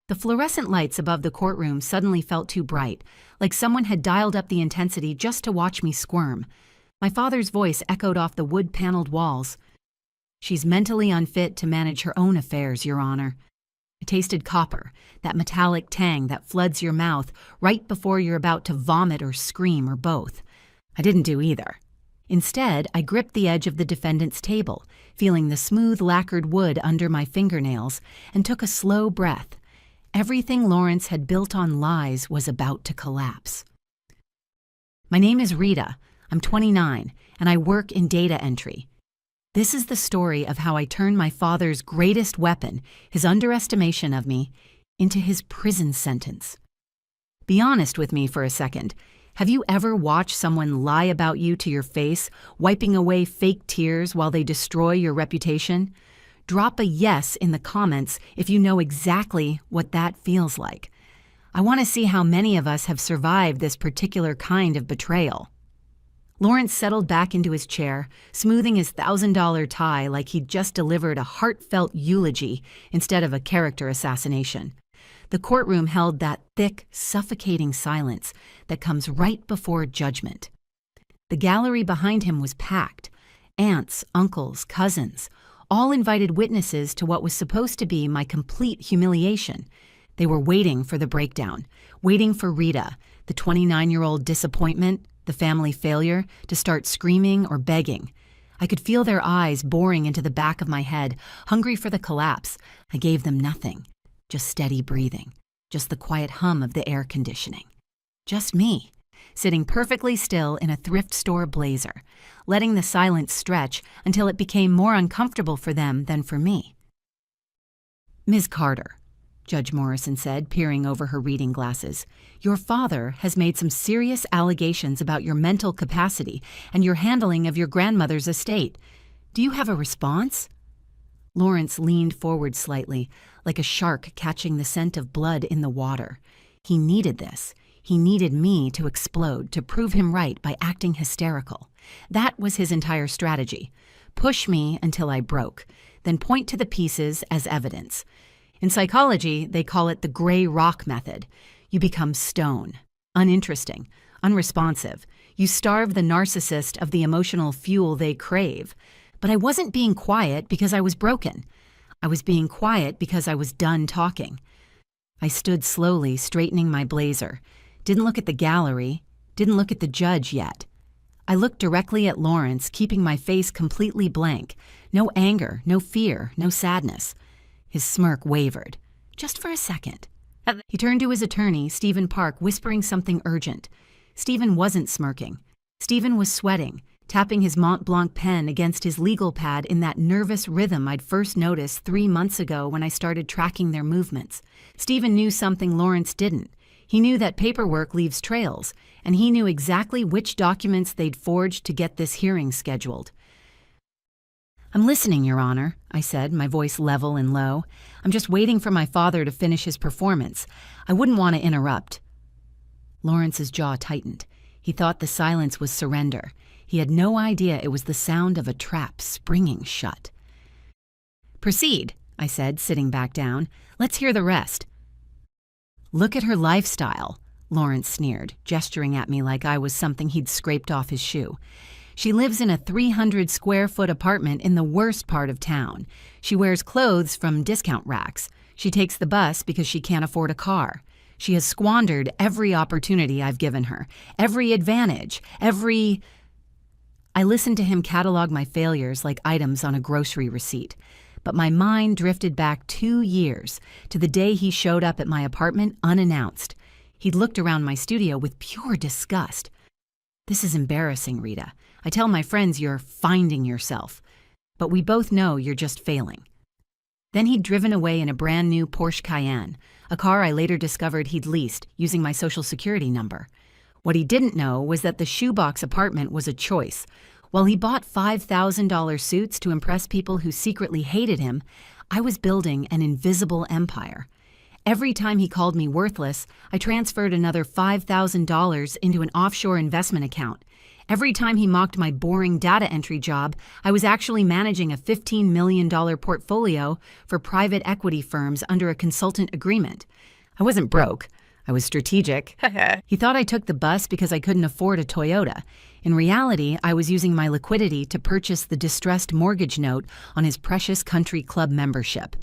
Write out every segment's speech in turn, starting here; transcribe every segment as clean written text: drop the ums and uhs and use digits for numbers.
The fluorescent lights above the courtroom suddenly felt too bright, like someone had dialed up the intensity just to watch me squirm. My father's voice echoed off the wood-paneled walls. "She's mentally unfit to manage her own affairs, Your Honor." I tasted copper, that metallic tang that floods your mouth right before you're about to vomit or scream or both. I didn't do either. Instead, I gripped the edge of the defendant's table, feeling the smooth lacquered wood under my fingernails, and took a slow breath. Everything Lawrence had built on lies was about to collapse. "My name is Rita. I'm 29, and I work in data entry. This is the story of how I turned my father's greatest weapon, his underestimation of me, into his prison sentence. Be honest with me for a second. Have you ever watched someone lie about you to your face, wiping away fake tears while they destroy your reputation? Drop a yes in the comments if you know exactly what that feels like. I want to see how many of us have survived this particular kind of betrayal." Lawrence settled back into his chair, smoothing his $1,000 tie like he'd just delivered a heartfelt eulogy instead of a character assassination. The courtroom held that thick, suffocating silence that comes right before judgment. The gallery behind him was packed. Aunts, uncles, cousins, all invited witnesses to what was supposed to be my complete humiliation. They were waiting for the breakdown, waiting for Rita, the 29-year-old disappointment, the family failure, to start screaming or begging. I could feel their eyes boring into the back of my head, hungry for the collapse. I gave them nothing, just steady breathing, just the quiet hum of the air conditioning. Just me, sitting perfectly still in a thrift store blazer, letting the silence stretch until it became more uncomfortable for them than for me. "Ms. Carter," Judge Morrison said, peering over her reading glasses, "your father has made some serious allegations about your mental capacity and your handling of your grandmother's estate. Do you have a response?" Lawrence leaned forward slightly, like a shark catching the scent of blood in the water. He needed this. He needed me to explode, to prove him right by acting hysterical. That was his entire strategy. Push me until I broke, then point to the pieces as evidence. In psychology, they call it the gray rock method. You become stone, uninteresting, unresponsive. You starve the narcissist of the emotional fuel they crave. But I wasn't being quiet because I was broken. I was being quiet because I was done talking. I stood slowly, straightening my blazer. Didn't look at the gallery, didn't look at the judge yet. I looked directly at Lawrence, keeping my face completely blank. No anger, no fear, no sadness. His smirk wavered, just for a second. He turned to his attorney, Stephen Park, whispering something urgent. Stephen wasn't smirking. Stephen was sweating, tapping his Mont Blanc pen against his legal pad in that nervous rhythm I'd first noticed 3 months ago when I started tracking their movements. Stephen knew something Lawrence didn't. He knew that paperwork leaves trails, and he knew exactly which documents they'd forged to get this hearing scheduled. "I'm listening, Your Honor," I said, my voice level and low. "I'm just waiting for my father to finish his performance. I wouldn't want to interrupt." Lawrence's jaw tightened. He thought the silence was surrender. He had no idea it was the sound of a trap springing shut. "Proceed," I said, sitting back down. "Let's hear the rest." "Look at her lifestyle," Lawrence sneered, gesturing at me like I was something he'd scraped off his shoe. "She lives in a 300-square-foot apartment in the worst part of town. She wears clothes from discount racks. She takes the bus because she can't afford a car. She has squandered every opportunity I've given her, every advantage, every—" I listened to him catalog my failures like items on a grocery receipt. But my mind drifted back 2 years to the day he showed up at my apartment unannounced. He'd looked around my studio with pure disgust. "This is embarrassing, Rita. I tell my friends you're finding yourself, but we both know you're just failing." Then he'd driven away in a brand new Porsche Cayenne, a car I later discovered he'd leased using my Social Security number. What he didn't know was that the shoebox apartment was a choice. While he bought $5,000 suits to impress people who secretly hated him, I was building an invisible empire. Every time he called me worthless, I transferred another $5,000 into an offshore investment account. Every time he mocked my boring data entry job, I was actually managing a $15 million portfolio for private equity firms under a consultant agreement. I wasn't broke. I was strategic. He thought I took the bus because I couldn't afford a Toyota. In reality, I was using my liquidity to purchase the distressed mortgage note on his precious country club membership.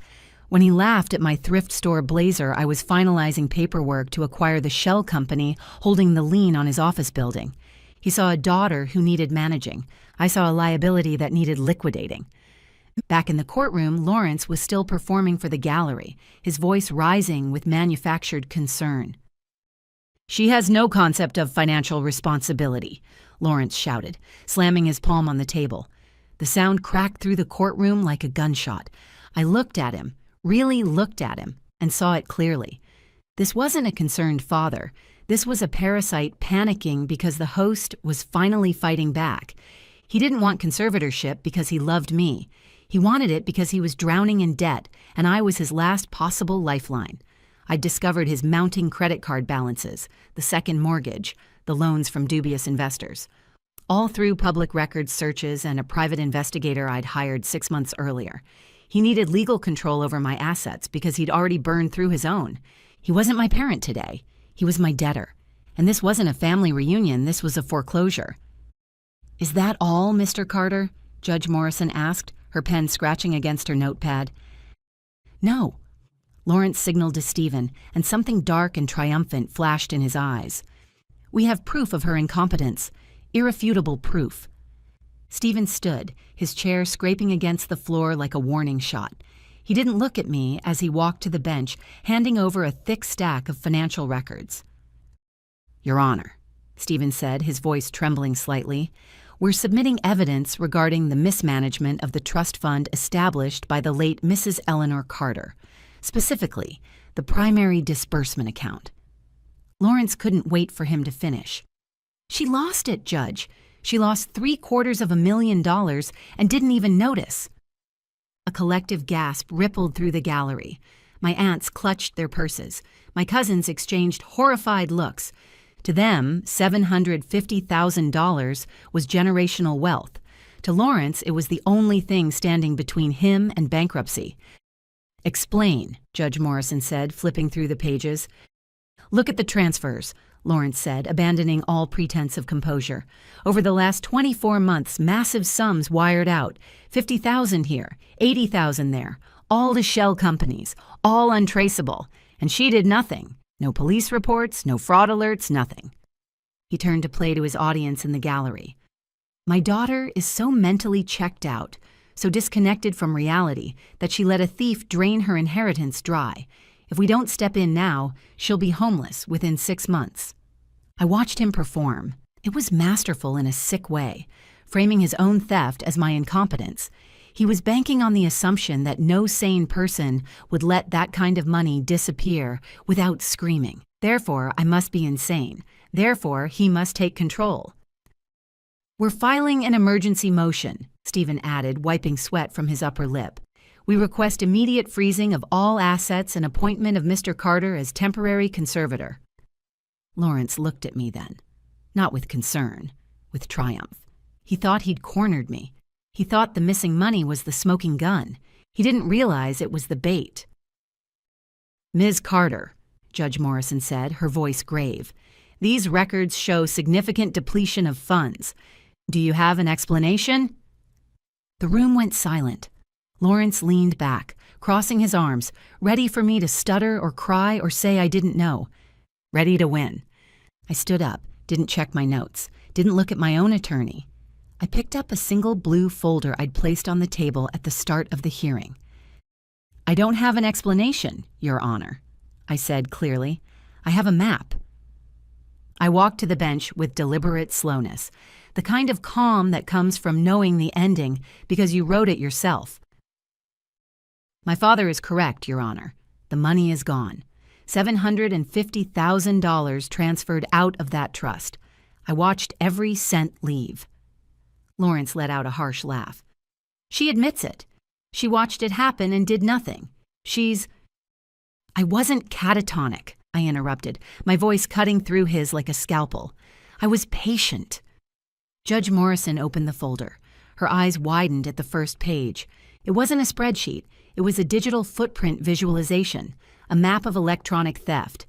When he laughed at my thrift store blazer, I was finalizing paperwork to acquire the shell company holding the lien on his office building. He saw a daughter who needed managing. I saw a liability that needed liquidating. Back in the courtroom, Lawrence was still performing for the gallery, his voice rising with manufactured concern. "She has no concept of financial responsibility," Lawrence shouted, slamming his palm on the table. The sound cracked through the courtroom like a gunshot. I looked at him, really looked at him, and saw it clearly. This wasn't a concerned father. This was a parasite panicking because the host was finally fighting back. He didn't want conservatorship because he loved me. He wanted it because he was drowning in debt, and I was his last possible lifeline. I'd discovered his mounting credit card balances, the second mortgage, the loans from dubious investors. All through public records searches and a private investigator I'd hired 6 months earlier. He needed legal control over my assets because he'd already burned through his own. He wasn't my parent today. He was my debtor. And this wasn't a family reunion, this was a foreclosure. "Is that all, Mr. Carter?" Judge Morrison asked, her pen scratching against her notepad. "No." Lawrence signaled to Stephen, and something dark and triumphant flashed in his eyes. "We have proof of her incompetence. Irrefutable proof." Stephen stood, his chair scraping against the floor like a warning shot. He didn't look at me as he walked to the bench, handing over a thick stack of financial records. "Your Honor," Stephen said, his voice trembling slightly, "we're submitting evidence regarding the mismanagement of the trust fund established by the late Mrs. Eleanor Carter, specifically the primary disbursement account." Lawrence couldn't wait for him to finish. "She lost it, Judge. She lost $750,000 and didn't even notice." A collective gasp rippled through the gallery. My aunts clutched their purses. My cousins exchanged horrified looks. To them, $750,000 was generational wealth. To Lawrence, it was the only thing standing between him and bankruptcy. "Explain," Judge Morrison said, flipping through the pages. "Look at the transfers," Lawrence said, abandoning all pretense of composure. "Over the last 24 months, massive sums wired out. 50,000 here, 80,000 there, all to shell companies, all untraceable. And she did nothing. No police reports, no fraud alerts, nothing." He turned to play to his audience in the gallery. "My daughter is so mentally checked out, so disconnected from reality, that she let a thief drain her inheritance dry. If we don't step in now, she'll be homeless within 6 months." I watched him perform. It was masterful in a sick way, framing his own theft as my incompetence. He was banking on the assumption that no sane person would let that kind of money disappear without screaming. Therefore, I must be insane. Therefore, he must take control. "We're filing an emergency motion," Stephen added, wiping sweat from his upper lip. "We request immediate freezing of all assets and appointment of Mr. Carter as temporary conservator." Lawrence looked at me then, not with concern, with triumph. He thought he'd cornered me. He thought the missing money was the smoking gun. He didn't realize it was the bait. "Ms. Carter," Judge Morrison said, her voice grave, "these records show significant depletion of funds. Do you have an explanation?" The room went silent. Lawrence leaned back, crossing his arms, ready for me to stutter or cry or say I didn't know. Ready to win. I stood up, didn't check my notes, didn't look at my own attorney. I picked up a single blue folder I'd placed on the table at the start of the hearing. "I don't have an explanation, Your Honor," I said clearly. "I have a map." I walked to the bench with deliberate slowness, the kind of calm that comes from knowing the ending because you wrote it yourself. "My father is correct, Your Honor. The money is gone. $750,000 transferred out of that trust. I watched every cent leave." Lawrence let out a harsh laugh. "She admits it. She watched it happen and did nothing. She's—" "I wasn't catatonic," I interrupted, my voice cutting through his like a scalpel. "I was patient." Judge Morrison opened the folder. Her eyes widened at the first page. It wasn't a spreadsheet. It was a digital footprint visualization, a map of electronic theft.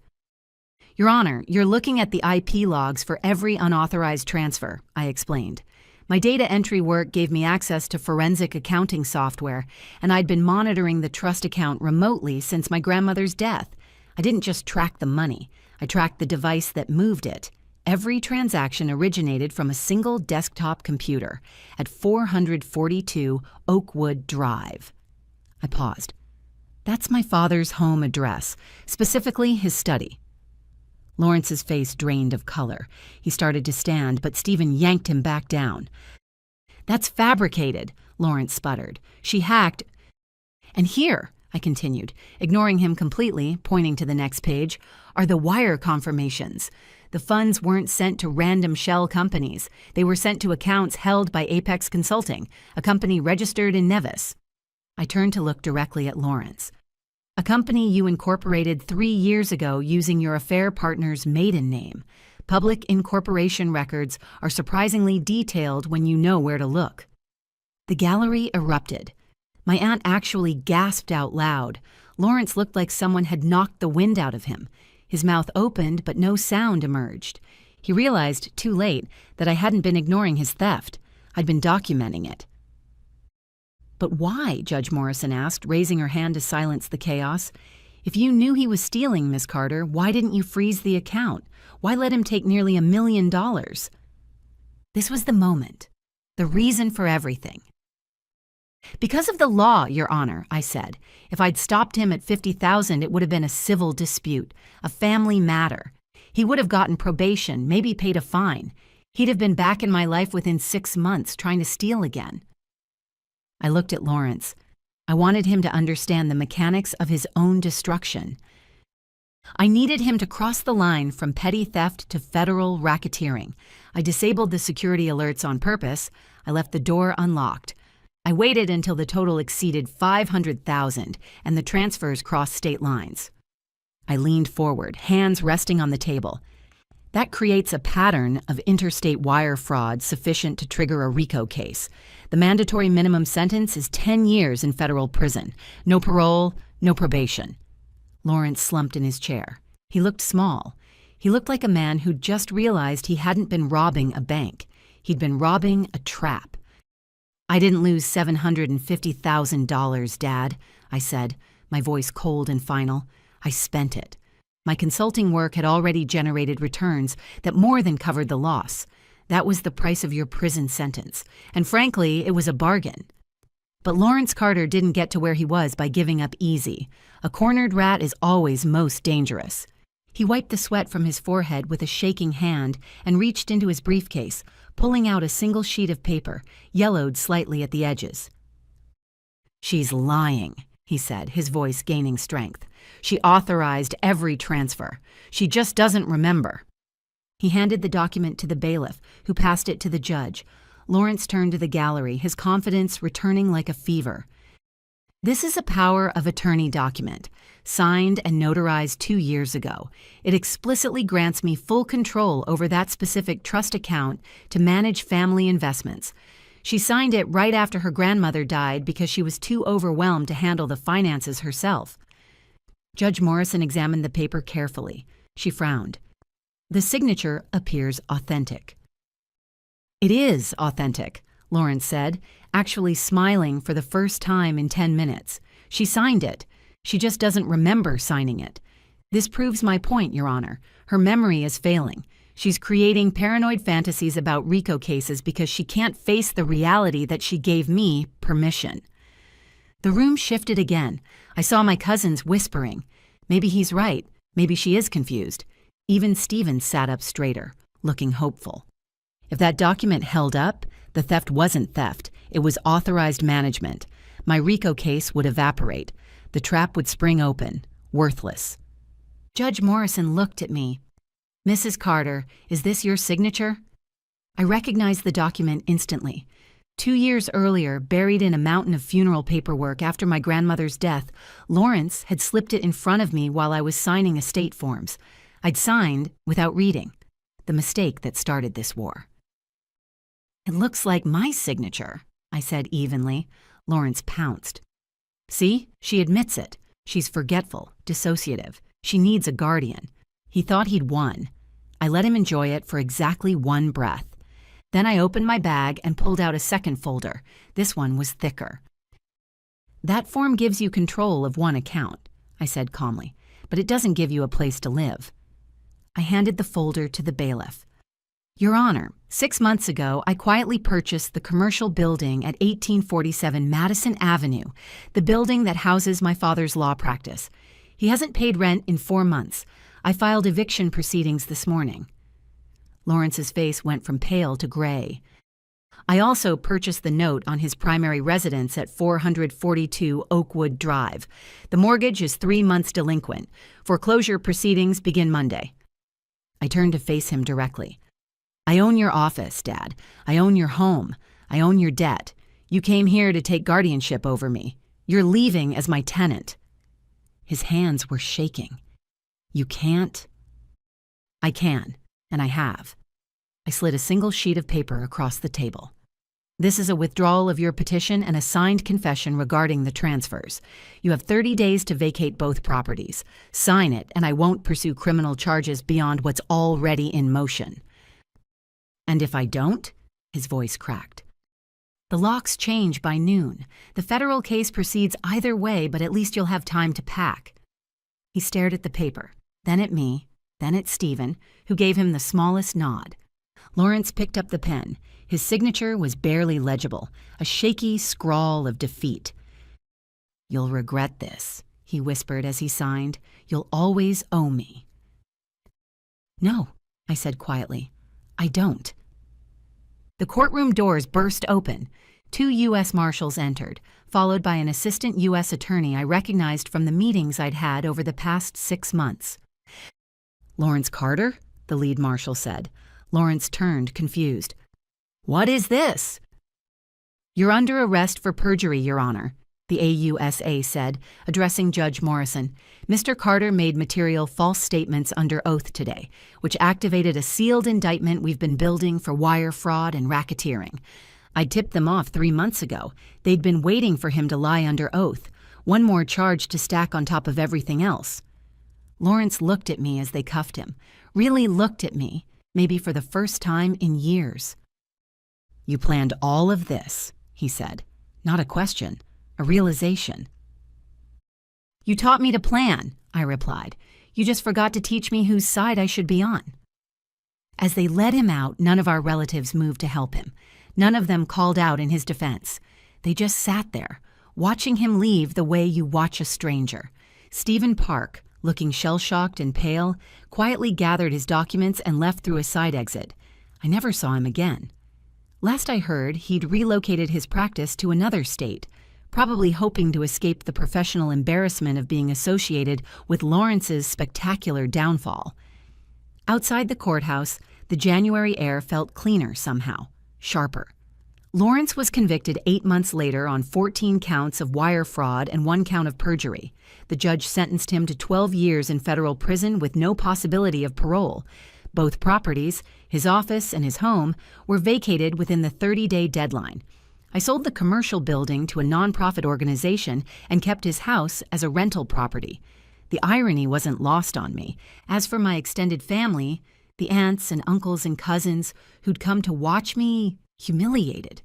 Your Honor, you're looking at the IP logs for every unauthorized transfer, I explained. My data entry work gave me access to forensic accounting software, and I'd been monitoring the trust account remotely since my grandmother's death. I didn't just track the money. I tracked the device that moved it. Every transaction originated from a single desktop computer at 442 Oakwood Drive. I paused. That's my father's home address, specifically his study. Lawrence's face drained of color. He started to stand, but Stephen yanked him back down. That's fabricated, Lawrence sputtered. She hacked. And here, I continued, ignoring him completely, pointing to the next page, are the wire confirmations. The funds weren't sent to random shell companies. They were sent to accounts held by Apex Consulting, a company registered in Nevis. I turned to look directly at Lawrence. A company you incorporated 3 years ago using your affair partner's maiden name. Public incorporation records are surprisingly detailed when you know where to look. The gallery erupted. My aunt actually gasped out loud. Lawrence looked like someone had knocked the wind out of him. His mouth opened, but no sound emerged. He realized, too late, that I hadn't been ignoring his theft. I'd been documenting it. But why? Judge Morrison asked, raising her hand to silence the chaos. If you knew he was stealing, Miss Carter, why didn't you freeze the account? Why let him take nearly $1 million? This was the moment, the reason for everything. Because of the law, Your Honor, I said. If I'd stopped him at $50,000, it would have been a civil dispute, a family matter. He would have gotten probation, maybe paid a fine. He'd have been back in my life within 6 months, trying to steal again. I looked at Lawrence. I wanted him to understand the mechanics of his own destruction. I needed him to cross the line from petty theft to federal racketeering. I disabled the security alerts on purpose. I left the door unlocked. I waited until the total exceeded $500,000 and the transfers crossed state lines. I leaned forward, hands resting on the table. That creates a pattern of interstate wire fraud sufficient to trigger a RICO case. The mandatory minimum sentence is 10 years in federal prison. No parole, no probation. Lawrence slumped in his chair. He looked small. He looked like a man who'd just realized he hadn't been robbing a bank. He'd been robbing a trap. I didn't lose $750,000, Dad, I said, my voice cold and final. I spent it. My consulting work had already generated returns that more than covered the loss. That was the price of your prison sentence, and frankly, it was a bargain. But Lawrence Carter didn't get to where he was by giving up easy. A cornered rat is always most dangerous. He wiped the sweat from his forehead with a shaking hand and reached into his briefcase, pulling out a single sheet of paper, yellowed slightly at the edges. She's lying, he said, his voice gaining strength. She authorized every transfer. She just doesn't remember. He handed the document to the bailiff, who passed it to the judge. Lawrence turned to the gallery, his confidence returning like a fever. This is a power of attorney document, signed and notarized 2 years ago. It explicitly grants me full control over that specific trust account to manage family investments. She signed it right after her grandmother died because she was too overwhelmed to handle the finances herself. Judge Morrison examined the paper carefully. She frowned. The signature appears authentic. It is authentic, Lawrence said, actually smiling for the first time in 10 minutes. She signed it. She just doesn't remember signing it. This proves my point, Your Honor. Her memory is failing. She's creating paranoid fantasies about RICO cases because she can't face the reality that she gave me permission. The room shifted again. I saw my cousins whispering. Maybe he's right. Maybe she is confused. Even Stephen sat up straighter, looking hopeful. If that document held up, the theft wasn't theft. It was authorized management. My RICO case would evaporate. The trap would spring open, worthless. Judge Morrison looked at me. Mrs. Carter, is this your signature? I recognized the document instantly. 2 years earlier, buried in a mountain of funeral paperwork after my grandmother's death, Lawrence had slipped it in front of me while I was signing estate forms. I'd signed without reading. The mistake that started this war. It looks like my signature, I said evenly. Lawrence pounced. See, she admits it. She's forgetful, dissociative. She needs a guardian. He thought he'd won. I let him enjoy it for exactly one breath. Then I opened my bag and pulled out a second folder. This one was thicker. That form gives you control of one account, I said calmly, but it doesn't give you a place to live. I handed the folder to the bailiff. Your Honor, 6 months ago, I quietly purchased the commercial building at 1847 Madison Avenue, the building that houses my father's law practice. He hasn't paid rent in 4 months. I filed eviction proceedings this morning. Lawrence's face went from pale to gray. I also purchased the note on his primary residence at 442 Oakwood Drive. The mortgage is 3 months delinquent. Foreclosure proceedings begin Monday. I turned to face him directly. I own your office, Dad. I own your home. I own your debt. You came here to take guardianship over me. You're leaving as my tenant. His hands were shaking. You can't? I can, and I have. I slid a single sheet of paper across the table. This is a withdrawal of your petition and a signed confession regarding the transfers. You have 30 days to vacate both properties. Sign it, and I won't pursue criminal charges beyond what's already in motion. And if I don't? His voice cracked. The locks change by noon. The federal case proceeds either way, but at least you'll have time to pack. He stared at the paper, then at me, then at Stephen, who gave him the smallest nod. Lawrence picked up the pen. His signature was barely legible, a shaky scrawl of defeat. You'll regret this, he whispered as he signed. You'll always owe me. No, I said quietly. I don't. The courtroom doors burst open. 2 U.S. Marshals entered, followed by an assistant U.S. attorney I recognized from the meetings I'd had over the past 6 months. Lawrence Carter? The lead marshal said. Lawrence turned, confused. What is this? You're under arrest for perjury, Your Honor, the AUSA said, addressing Judge Morrison. Mr. Carter made material false statements under oath today, which activated a sealed indictment we've been building for wire fraud and racketeering. I tipped them off 3 months ago. They'd been waiting for him to lie under oath, one more charge to stack on top of everything else. Lawrence looked at me as they cuffed him, really looked at me, maybe for the first time in years. You planned all of this, he said. Not a question, a realization. You taught me to plan, I replied. You just forgot to teach me whose side I should be on. As they led him out, none of our relatives moved to help him. None of them called out in his defense. They just sat there, watching him leave the way you watch a stranger. Stephen Park, looking shell-shocked and pale, quietly gathered his documents and left through a side exit. I never saw him again. Last I heard, he'd relocated his practice to another state, probably hoping to escape the professional embarrassment of being associated with Lawrence's spectacular downfall. Outside the courthouse, the January air felt cleaner somehow, sharper. Lawrence was convicted 8 months later on 14 counts of wire fraud and 1 count of perjury. The judge sentenced him to 12 years in federal prison with no possibility of parole. Both properties, his office and his home, were vacated within the 30-day deadline. I sold the commercial building to a nonprofit organization and kept his house as a rental property. The irony wasn't lost on me. As for my extended family, the aunts and uncles and cousins who'd come to watch me humiliated,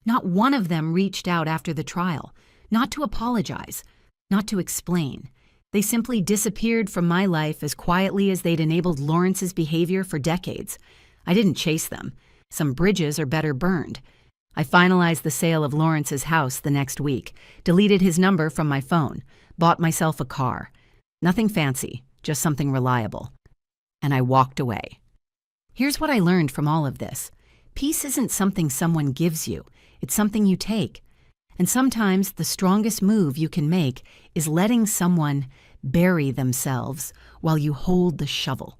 not one of them reached out after the trial, not to apologize, not to explain. They simply disappeared from my life as quietly as they'd enabled Lawrence's behavior for decades. I didn't chase them. Some bridges are better burned. I finalized the sale of Lawrence's house the next week, deleted his number from my phone, bought myself a car. Nothing fancy, just something reliable. And I walked away. Here's what I learned from all of this. Peace isn't something someone gives you. It's something you take. And sometimes the strongest move you can make is letting someone bury themselves while you hold the shovel.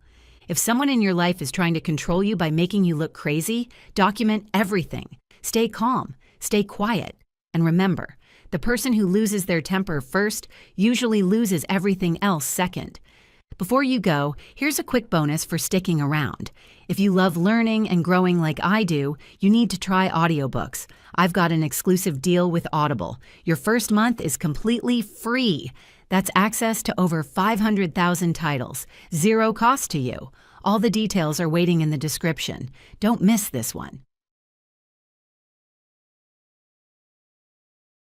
If someone in your life is trying to control you by making you look crazy, document everything. Stay calm, stay quiet, and remember, the person who loses their temper first usually loses everything else second. Before you go, here's a quick bonus for sticking around. If you love learning and growing like I do, you need to try audiobooks. I've got an exclusive deal with Audible. Your first month is completely free. That's access to over 500,000 titles, zero cost to you. All the details are waiting in the description. Don't miss this one.